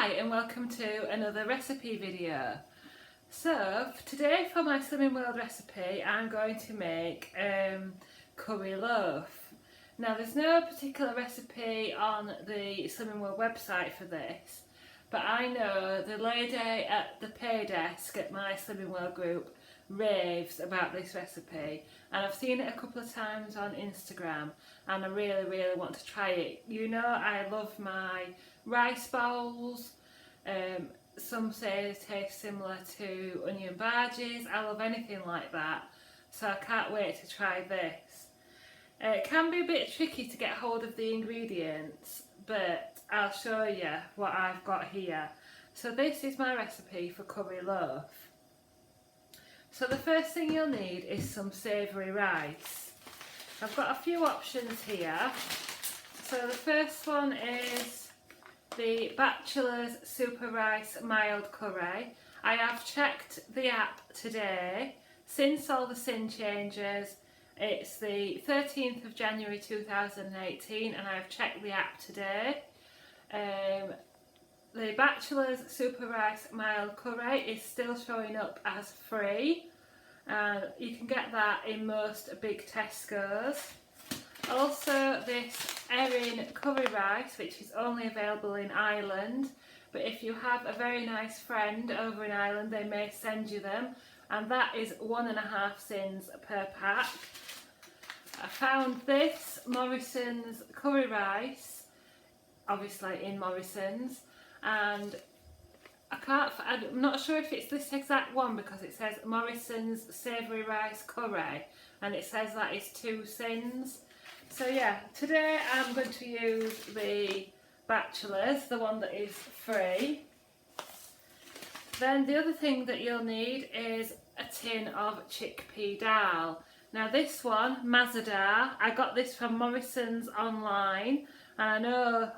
Hi and welcome to another recipe video. So today for my Slimming World recipe I'm going to make curry loaf. Now there's no particular recipe on the Slimming World website for this, but I know the lady at the pay desk at my Slimming World group raves about this recipe, and I've seen it a couple of times on Instagram and I really want to try it. You know, I love my rice bowls. Some say it tastes similar to onion bhajis. I love anything like that, so I can't wait to try this. It can be a bit tricky to get hold of the ingredients, but I'll show you what I've got here. So this is my recipe for curry loaf. So the first thing you'll need is some savoury rice. I've got a few options here. So the first one is the Bachelor's Super Rice Mild Curry. I have checked the app today, since all the sin changes. It's the 13th of January 2018 and I've checked the app today. The Bachelor's Super Rice Mild Curry is still showing up as free, and you can get that in most big Tesco's. Also this Erin curry rice, which is only available in Ireland, but if you have a very nice friend over in Ireland they may send you them, and that is 1.5 sins per pack. I found this Morrison's curry rice, obviously in Morrison's, and I'm not sure if it's this exact one because it says Morrison's Savoury Rice Curry and it says that is 2 sins. So yeah, today I'm going to use the Bachelor's, the one that is free. Then the other thing that you'll need is a tin of chickpea dal. Now this one, Mazadar, I got this from Morrison's online, and I know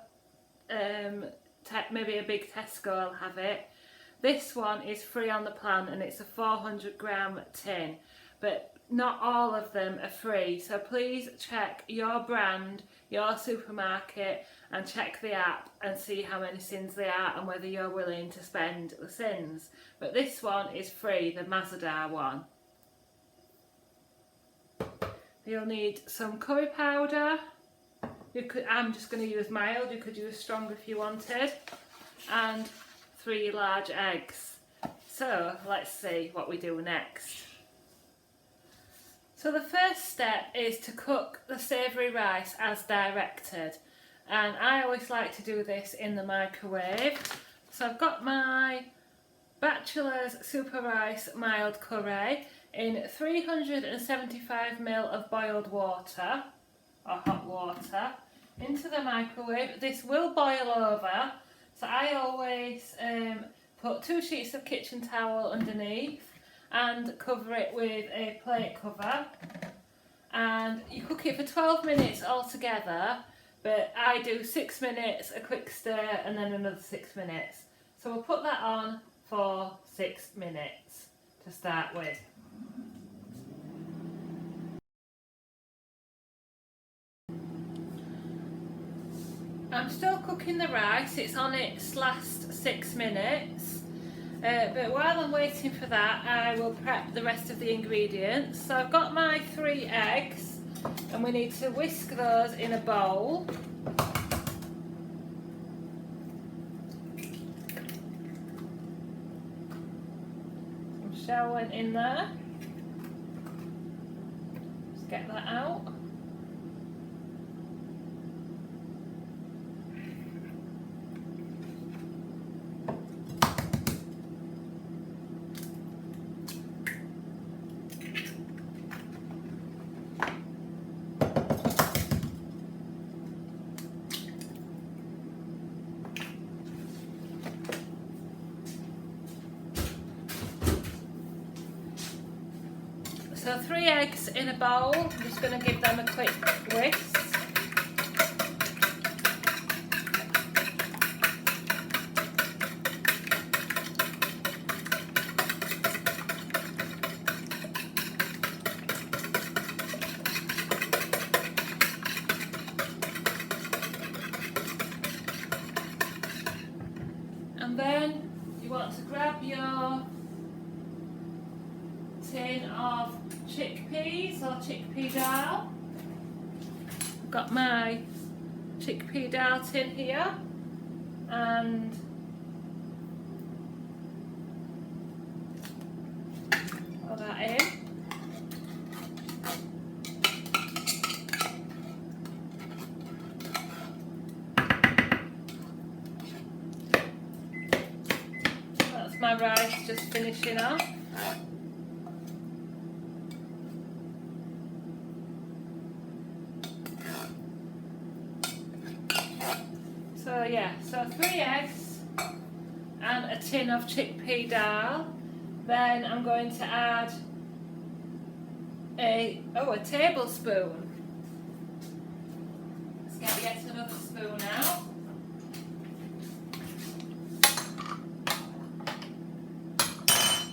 maybe a big Tesco will have it. This one is free on the plan and it's a 400 gram tin, but not all of them are free, so please check your brand, your supermarket, and check the app and see how many sins they are and whether you're willing to spend the sins. But this one is free, the Mazadar one. You'll need some curry powder. I'm just going to use mild, you could use strong if you wanted, and 3 large eggs. So let's see what we do next. So the first step is to cook the savoury rice as directed, and I always like to do this in the microwave. So I've got my Bachelor's Super Rice Mild Curry in 375ml of boiled water, or hot water, into the microwave. This will boil over, so I always put 2 sheets of kitchen towel underneath and cover it with a plate cover, and you cook it for 12 minutes altogether, but I do 6 minutes, a quick stir, and then another 6 minutes. So we'll put that on for 6 minutes to start with. I'm still cooking the rice, it's on its last 6 minutes, but while I'm waiting for that I will prep the rest of the ingredients. So I've got my 3 eggs and we need to whisk those in a bowl. Some shell went in there, just get that out. So 3 eggs in a bowl, I'm just going to give them a quick whisk. And then you want to grab your tin of chickpeas or chickpea dal. I've got my chickpea dal tin here, and put that in. That's my rice just finishing off. So yeah, so 3 eggs and a tin of chickpea dal. Then I'm going to add a tablespoon. Let's get yet another spoon out.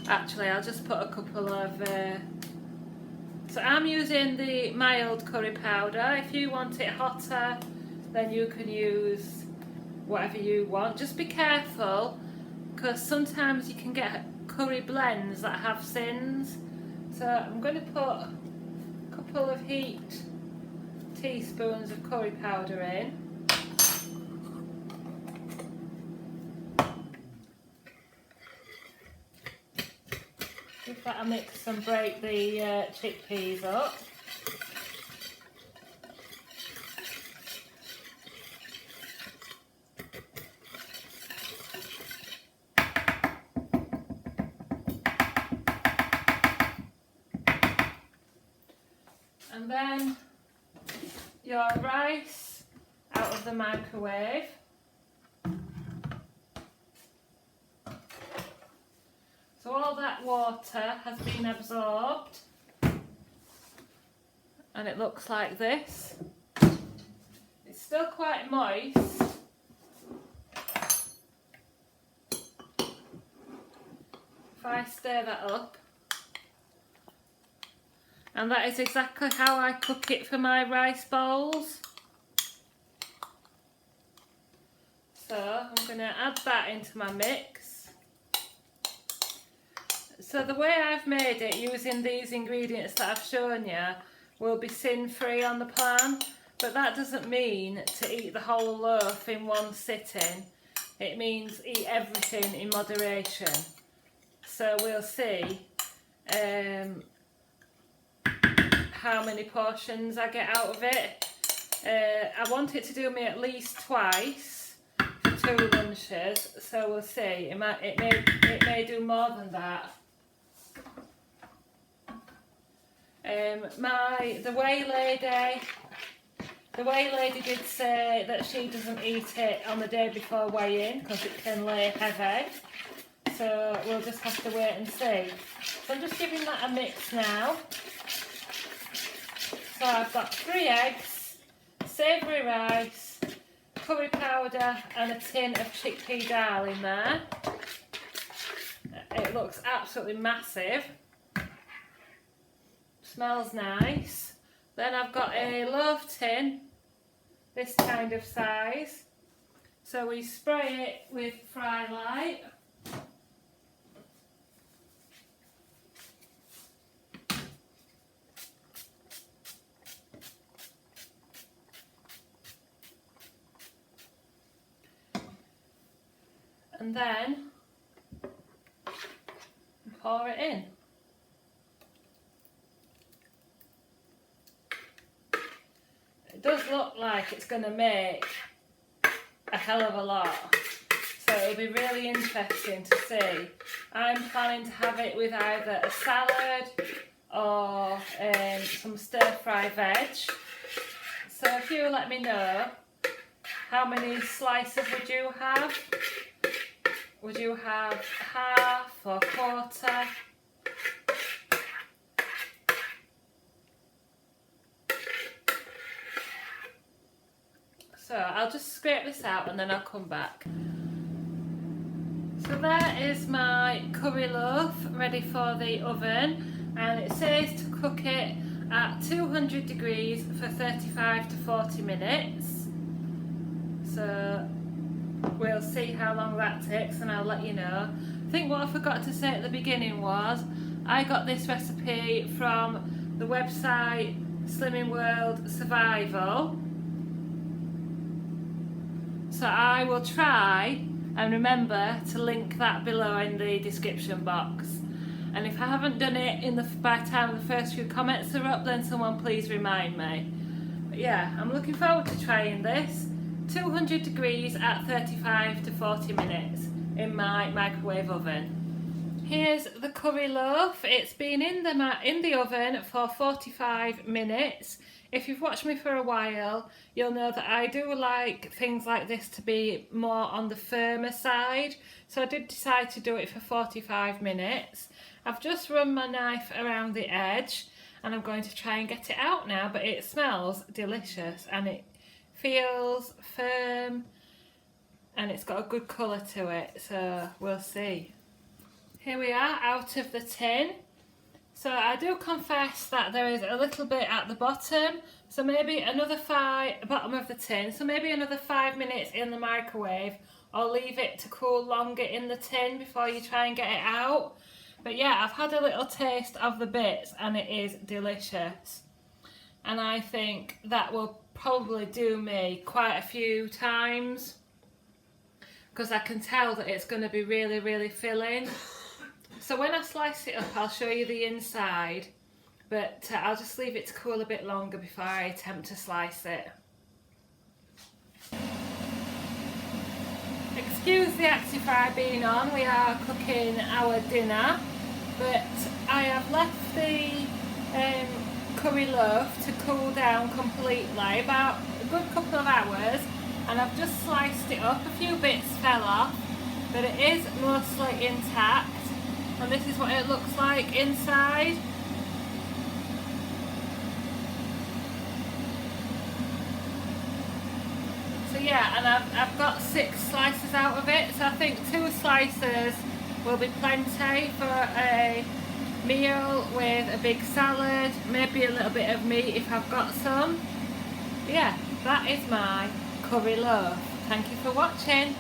Actually, I'll just put a couple of so I'm using the mild curry powder. If you want it hotter, then you can use whatever you want. Just be careful, because sometimes you can get curry blends that have sins. So I'm going to put a couple of heaped teaspoons of curry powder in. Give that a mix and break the chickpeas up. And then your rice out of the microwave. So all that water has been absorbed, and it looks like this. It's still quite moist. If I stir that up, and that is exactly how I cook it for my rice bowls. So I'm going to add that into my mix. So the way I've made it using these ingredients that I've shown you will be sin-free on the plan, but that doesn't mean to eat the whole loaf in one sitting. It means eat everything in moderation. So we'll see how many portions I get out of it. I want it to do me at least twice for 2 lunches, so we'll see. It may do more than that. The waylady did say that she doesn't eat it on the day before weighing because it can lay heavy. So we'll just have to wait and see. So I'm just giving that a mix now. So I've got 3 eggs, savoury rice, curry powder and a tin of chickpea dal in there. It looks absolutely massive. Smells nice. Then I've got a loaf tin, this kind of size. So we spray it with Fry Light. And then pour it in. It does look like it's going to make a hell of a lot, so it'll be really interesting to see. I'm planning to have it with either a salad or some stir-fry veg. So if you let me know, how many slices would you have? Would you have half or quarter? So I'll just scrape this out and then I'll come back. So there is my curry loaf ready for the oven, and it says to cook it at 200 degrees for 35 to 40 minutes. So we'll see how long that takes and I'll let you know. I think what I forgot to say at the beginning was I got this recipe from the website Slimming World Survival. So I will try and remember to link that below in the description box. And if I haven't done it by the time the first few comments are up, then someone please remind me. But yeah, I'm looking forward to trying this. 200 degrees at 35 to 40 minutes in my microwave oven. Here's the curry loaf. It's been in the oven for 45 minutes. If you've watched me for a while, you'll know that I do like things like this to be more on the firmer side. So I did decide to do it for 45 minutes. I've just run my knife around the edge and I'm going to try and get it out now, but it smells delicious and it feels firm and it's got a good colour to it, so we'll see. Here we are out of the tin. So I do confess that there is a little bit at the bottom, so maybe another bottom of the tin, so maybe another 5 minutes in the microwave or leave it to cool longer in the tin before you try and get it out. But yeah, I've had a little taste of the bits and it is delicious. And I think that will probably do me quite a few times because I can tell that it's going to be really, really filling. So when I slice it up, I'll show you the inside, but I'll just leave it to cool a bit longer before I attempt to slice it. Excuse the Actifry being on, we are cooking our dinner, but I have left the curry loaf to cool down completely, about a good couple of hours, and I've just sliced it up. A few bits fell off, but it is mostly intact, and this is what it looks like inside. So yeah, and I've got 6 slices out of it, so I think 2 slices will be plenty for a meal with a big salad, maybe a little bit of meat if I've got some. Yeah, that is my curry loaf. Thank you for watching.